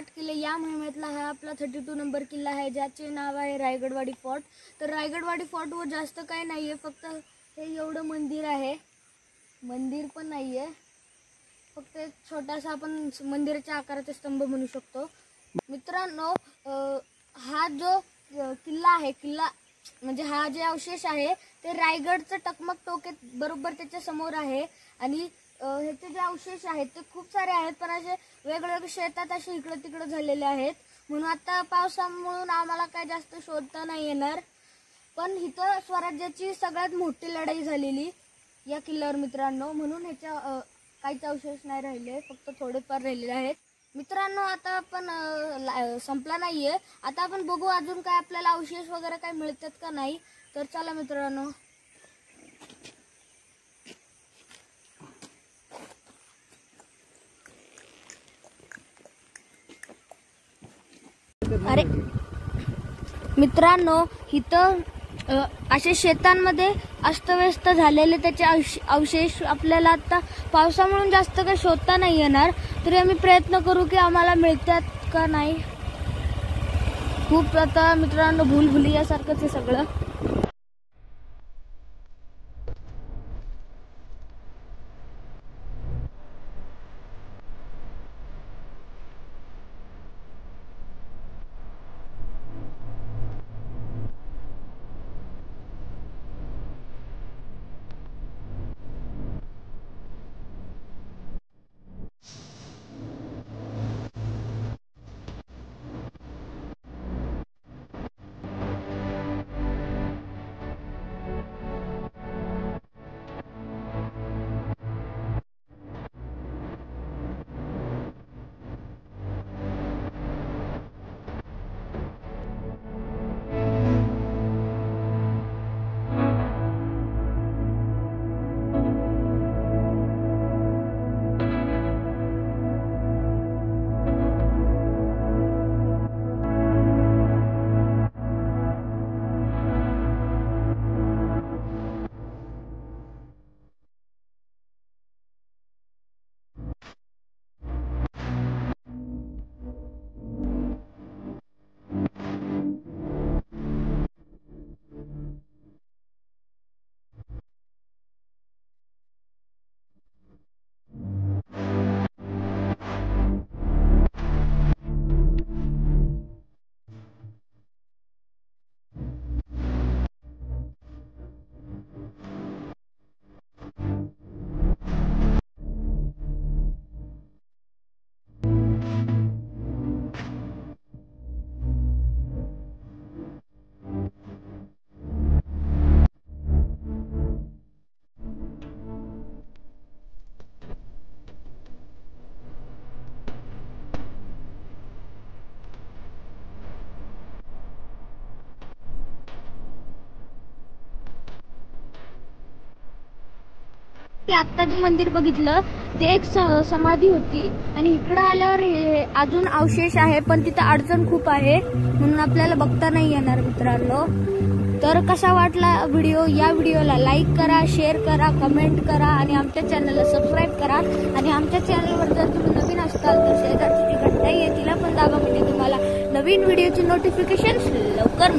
8 किल्ले या मोहिमेतला हा आपला 32 नंबर किल्ला आहे, ज्याचे नाव आहे रायगडवाडी फोर्ट। तर रायगडवाडी फोर्ट वर जास्त काही नाहीये, फक्त हे एवढं मंदिर आहे, मंदिर पण नाहीये, फक्त एक छोटासा आपण मंदिराच्या आकाराचा स्तंभ म्हणू शकतो। मित्रांनो, हा जो किल्ला आहे, किल्ला म्हणजे हा जे अवशेष आहे ते रायगडचं टकमक टोके बरोबर त्याच्या समोर आहे। आणि ह्याचे जे अवशेष आहेत ते खूप सारे आहेत, पण असे वेगवेगळे शेतात असे इकडे तिकडे झालेले आहेत, म्हणून आता पावसामुळे आम्हाला काय जास्त शोधता नाही येणार। पण इथं स्वराज्याची सगळ्यात मोठी लढाई झालेली या किल्ल्यावर मित्रांनो, म्हणून ह्याच्या काहीच अवशेष नाही राहिले, फक्त थोडेफार राहिलेले आहेत। मित्रांनो, आता आपण संपला नाहीये, आता आपण बघू अजून काय आपल्याला अवशेष वगैरे काय मिळतात का नाही। तर चला मित्रांनो, अरे मित्रांनो, इथं असे शेतांमध्ये अस्तव्यस्त झालेले त्याचे अवशेष आपल्याला आता पावसामुळे जास्त काही शोधता नाही येणार, तरी आम्ही प्रयत्न करू की आम्हाला मिळतात का नाही। खूप आता मित्रांनो भूलभुलैयासारखंच हे सगळं। आता जे मंदिर बघितलं ते एक समाधी होती, आणि इकडे आल्यावर अजून अवशेष आहे, पण तिथे अडचण खूप आहे, म्हणून आपल्याला बघता नाही येणार मित्रांनो। तर कसा वाटला व्हिडिओ, या व्हिडिओला लाईक करा, शेअर करा, कमेंट करा आणि आमच्या चॅनलला सबस्क्राईब करा। आणि आमच्या चॅनलवर जर तुम्ही नवीन असाल तर शेजारची जी घंटा आहे तिला पण दाबा, म्हणजे तुम्हाला नवीन व्हिडिओची नोटिफिकेशन लवकर